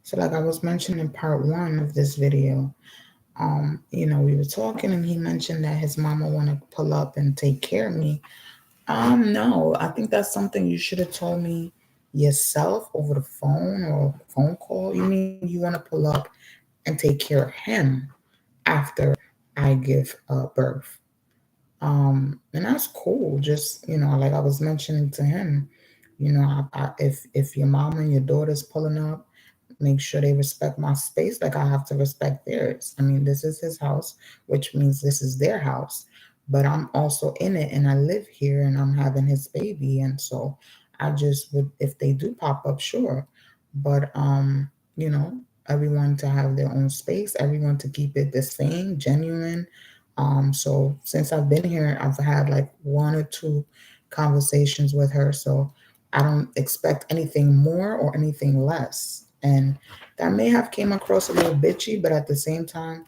So like I was mentioning in part one of this video, we were talking and he mentioned that his mama want to pull up and take care of me. No, I think that's something you should have told me yourself over the phone or phone call. You mean you want to pull up and take care of him after I give birth? And that's cool. Just like I was mentioning to him, if your mom and your daughter's pulling up, make sure they respect my space like I have to respect theirs. I mean, this is his house, which means this is their house, but I'm also in it and I live here and I'm having his baby. And so I just would, if they do pop up, sure. But, you know, everyone to have their own space, everyone to keep it the same, genuine. So since I've been here, I've had like one or two conversations with her. So I don't expect anything more or anything less. And that may have came across a little bitchy, but at the same time,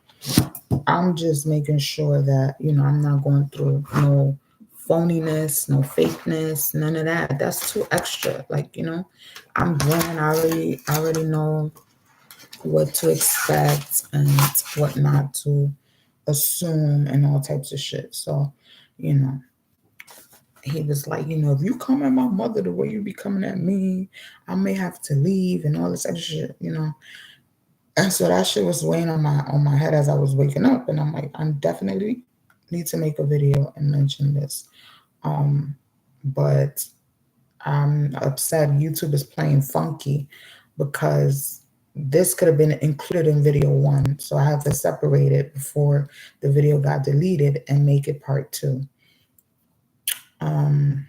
I'm just making sure that, I'm not going through no phoniness, no fakeness, none of that. That's too extra. Like, I'm grown. I already know what to expect and what not to assume and all types of shit. So, you know, he was like, if you come at my mother the way you be coming at me, I may have to leave and all this extra shit. And so that shit was weighing on my head as I was waking up. And I'm like, I definitely need to make a video and mention this. Um, but I'm upset YouTube is playing funky because this could have been included in video one. So I have to separate it before the video got deleted and make it part two. Um,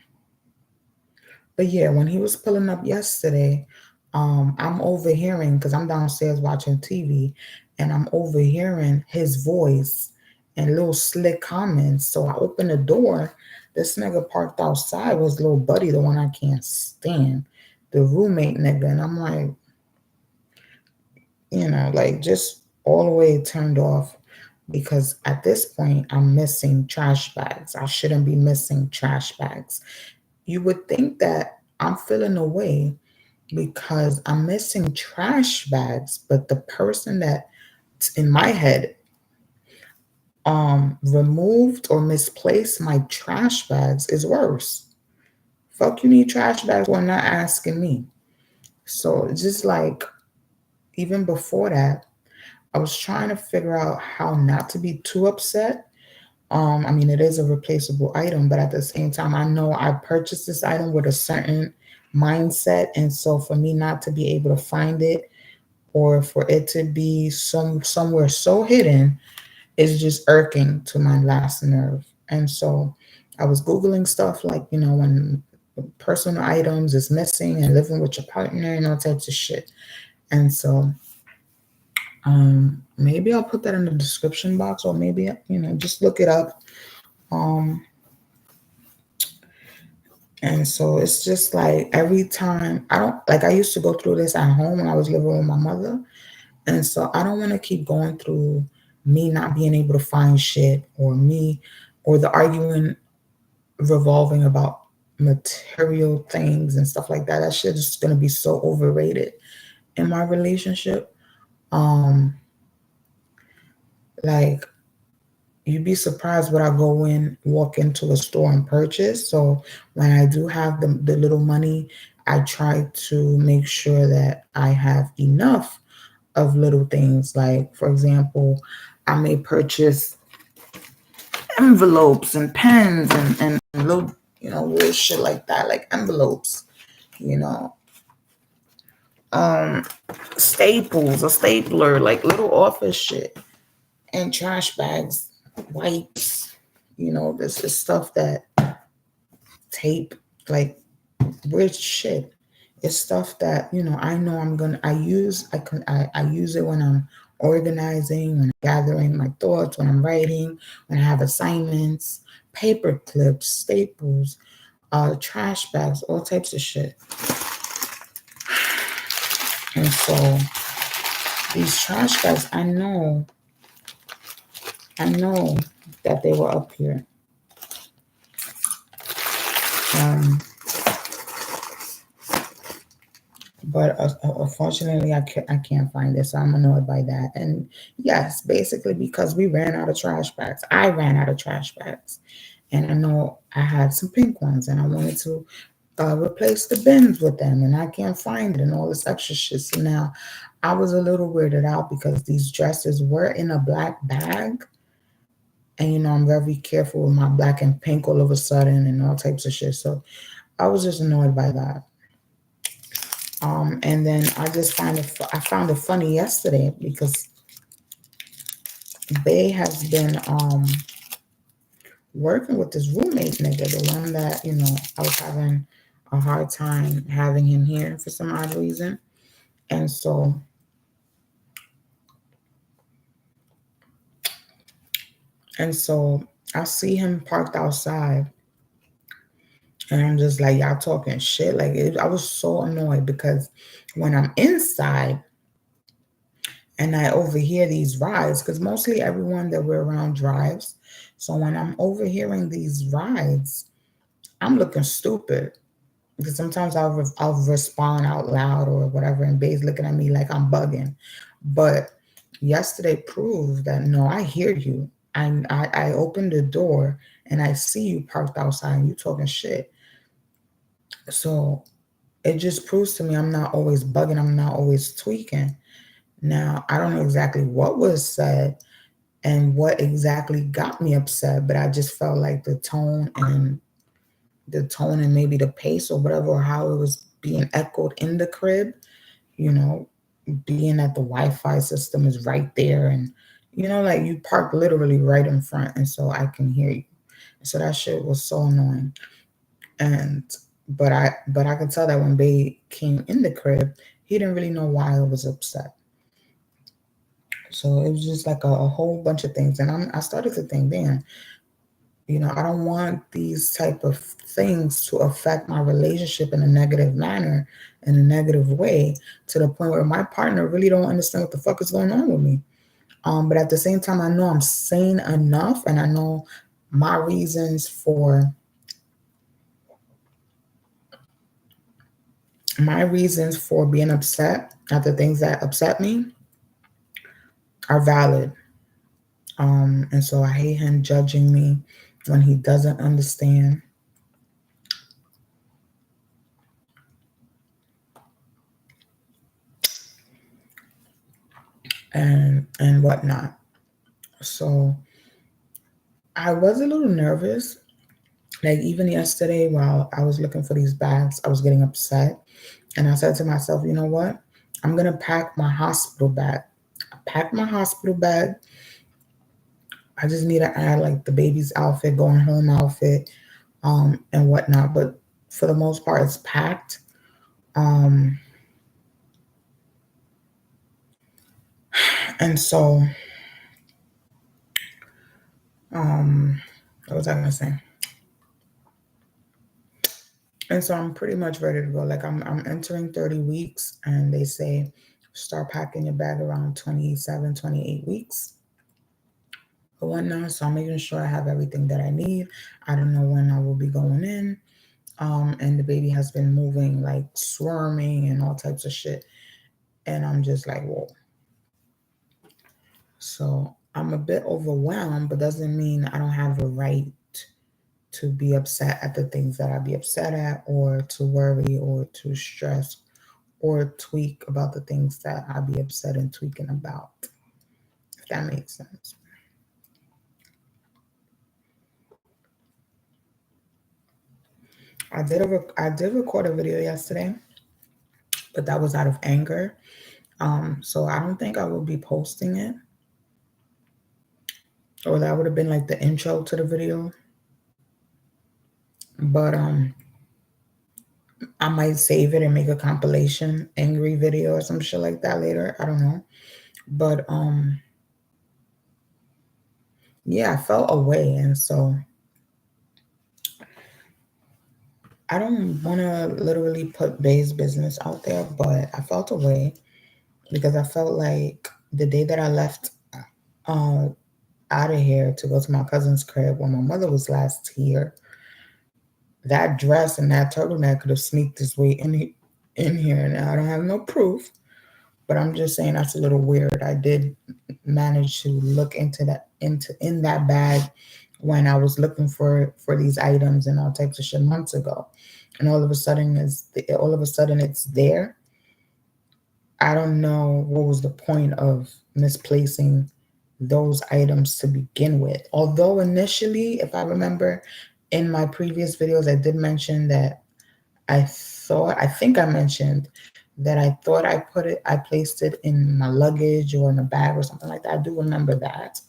but yeah, when he was pulling up yesterday, I'm overhearing because I'm downstairs watching TV and I'm overhearing his voice and little slick comments. So I opened the door. This nigga parked outside was little buddy, the one I can't stand, the roommate nigga. And I'm like, like just all the way turned off because at this point I'm missing trash bags. I shouldn't be missing trash bags. You would think that I'm feeling away because I'm missing trash bags, but the person that's in my head removed or misplaced my trash bags is worse. Fuck, you need trash bags for not asking me. So it's just like even before that, I was trying to figure out how not to be too upset. I mean, it is a replaceable item, but at the same time, I know I purchased this item with a certain mindset, and so for me not to be able to find it or for it to be somewhere so hidden is just irking to my last nerve. And so I was googling stuff like when personal items is missing and living with your partner and all types of shit. And so maybe I'll put that in the description box or maybe just look it up. Um, and so it's just like every time I don't like I used to go through this at home when I was living with my mother. And so I don't want to keep going through me not being able to find shit or me or the arguing revolving about material things and stuff like that. That shit is gonna be so overrated in my relationship. Um, like you'd be surprised what I walk into a store and purchase. So when I do have the little money, I try to make sure that I have enough of little things. Like, for example, I may purchase envelopes and pens and little, little shit like that, like envelopes, you know, um, staples, a stapler, like little office shit, and trash bags, wipes, this is stuff that tape, like weird shit. It's stuff that I know I use it when I'm organizing, when I'm gathering my thoughts, when I'm writing, when I have assignments, paper clips, staples, trash bags, all types of shit. And so these trash bags, I know that they were up here. Um, But unfortunately, I can't find it, so I'm annoyed by that. And yes, basically because we ran out of trash bags. I ran out of trash bags, and I know I had some pink ones, and I wanted to replace the bins with them, and I can't find it, and all this extra shit. So now I was a little weirded out because these dresses were in a black bag, and I'm very careful with my black and pink all of a sudden, and all types of shit. So I was just annoyed by that. And then I found it funny yesterday because Bay has been working with this roommate nigga, the one that I was having a hard time having him here for some odd reason, and so I see him parked outside, and I'm just like, y'all talking shit. Like I was so annoyed because when I'm inside and I overhear these rides, because mostly everyone that we're around drives. So when I'm overhearing these rides, I'm looking stupid because sometimes I'll respond out loud or whatever, and Bay's looking at me like I'm bugging. But yesterday proved that no, I hear you. I opened the door and I see you parked outside and you talking shit. So it just proves to me I'm not always bugging. I'm not always tweaking. Now, I don't know exactly what was said and what exactly got me upset, but I just felt like the tone and maybe the pace or whatever, or how it was being echoed in the crib, you know, being that the Wi-Fi system is right there, and like you park literally right in front, and so I can hear you. So that shit was so annoying. And but I could tell that when Bay came in the crib, he didn't really know why I was upset. So it was just like a whole bunch of things, and I started to think, damn, I don't want these type of things to affect my relationship in a negative manner, in a negative way, to the point where my partner really don't understand what the fuck is going on with me. But at the same time, I know I'm sane enough, and I know my reasons for being upset at the things that upset me are valid. And so I hate him judging me when he doesn't understand, and whatnot. So I was a little nervous. Like even yesterday, while I was looking for these bags, I was getting upset, and I said to myself, you know what? I'm gonna pack my hospital bag. I packed my hospital bag. I just need to add like the baby's outfit, going home outfit, and whatnot. But for the most part, it's packed. Um, and so, what was I gonna say? And so I'm pretty much ready to go. Like I'm entering 30 weeks, and they say start packing your bag around 27, 28 weeks or whatnot. So I'm making sure I have everything that I need. I don't know when I will be going in. And the baby has been moving, like swarming and all types of shit. And I'm just like, whoa. So I'm a bit overwhelmed, but doesn't mean I don't have a right to be upset at the things that I be upset at, or to worry, or to stress, or tweak about the things that I be upset and tweaking about. If that makes sense. I did record a video yesterday, but that was out of anger. So I don't think I will be posting it, or that would have been like the intro to the video. But I might save it and make a compilation angry video or some shit like that later. I don't know. But yeah, I felt away, and so I don't want to literally put Bay's business out there, but I felt away because I felt like the day that I left uh, out of here to go to my cousin's crib when my mother was last here, that dress and that turtleneck could have sneaked its way in here. Now I don't have no proof, but I'm just saying that's a little weird. I did manage to look into that in that bag when I was looking for these items and all types of shit months ago, and all of a sudden it's there. I don't know what was the point of misplacing those items to begin with. Although initially, if I remember, in my previous videos, I did mention that I think I mentioned that I thought I placed it in my luggage or in a bag or something like that. I do remember that.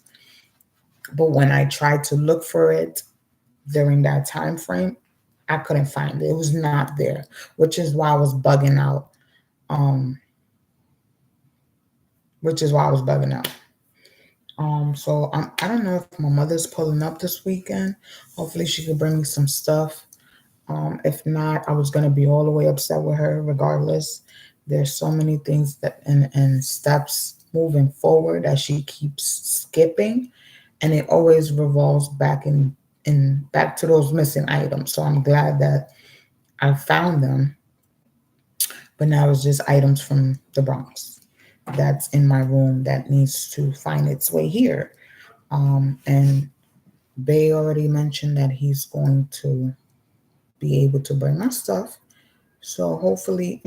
But when I tried to look for it during that time frame, I couldn't find it. It was not there, which is why I was bugging out. Um, which is why I was bugging out. So I don't know if my mother's pulling up this weekend. Hopefully she could bring me some stuff. If not, I was gonna be all the way upset with her regardless. There's so many things that and steps moving forward that she keeps skipping, and it always revolves back to those missing items. So I'm glad that I found them, but now it's just items from the Bronx that's in my room that needs to find its way here. And Bay already mentioned that he's going to be able to bring my stuff. So hopefully,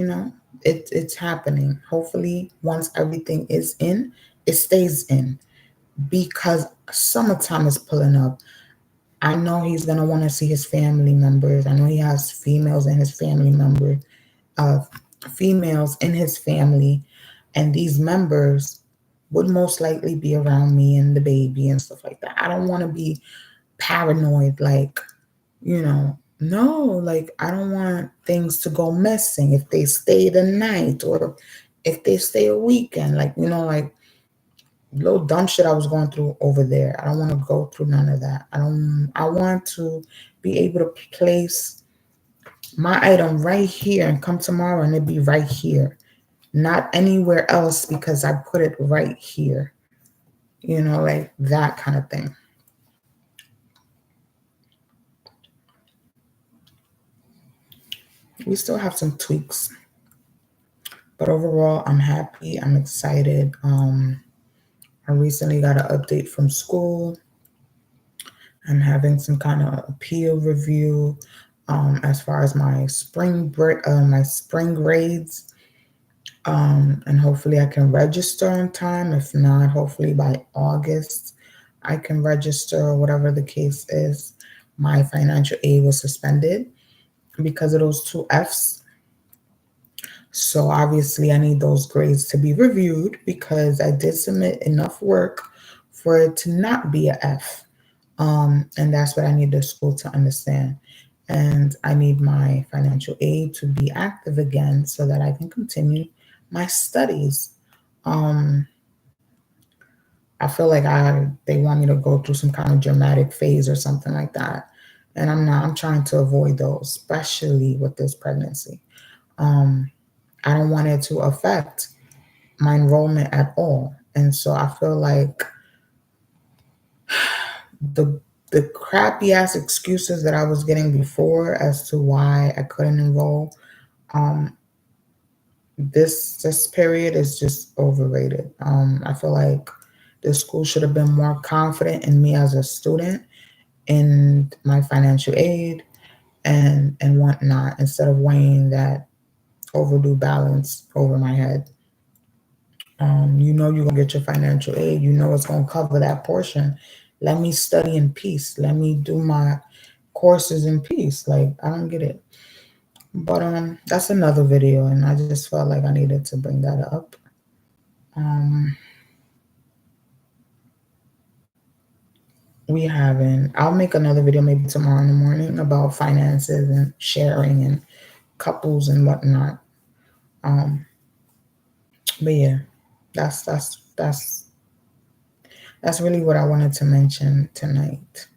it's happening. Hopefully, once everything is in, it stays in because summertime is pulling up. I know he's gonna want to see his family members. I know he has uh, females in his family, and these members would most likely be around me and the baby and stuff like that. I don't want to be paranoid, like, no, like I don't want things to go missing if they stay the night or if they stay a weekend, like, like little dumb shit I was going through over there. I don't want to go through none of that. I want to be able to place my item right here and come tomorrow and it be right here, not anywhere else because I put it right here, like that kind of thing. We still have some tweaks, but overall, I'm happy. I'm excited. I recently got an update from school. I'm having some kind of appeal review as far as my spring grades, and hopefully I can register on time. If not, hopefully by August I can register or whatever the case is. My financial aid was suspended because of those two Fs. So obviously I need those grades to be reviewed because I did submit enough work for it to not be a F. And that's what I need the school to understand. And I need my financial aid to be active again so that I can continue my studies. Um, I feel like they want me to go through some kind of dramatic phase or something like that. And I'm not, I'm trying to avoid those, especially with this pregnancy. Um, I don't want it to affect my enrollment at all. And so I feel like the the crappy ass excuses that I was getting before as to why I couldn't enroll, um, this period is just overrated. I feel like the school should have been more confident in me as a student, in my financial aid and whatnot, instead of weighing that overdue balance over my head. You're gonna get your financial aid. You know it's gonna cover that portion. Let me study in peace. Let me do my courses in peace. Like I don't get it. But that's another video, and I just felt like I needed to bring that up. Um, we haven't. I'll make another video maybe tomorrow in the morning about finances and sharing and couples and whatnot. Um, but yeah, that's that's that's that's really what I wanted to mention tonight.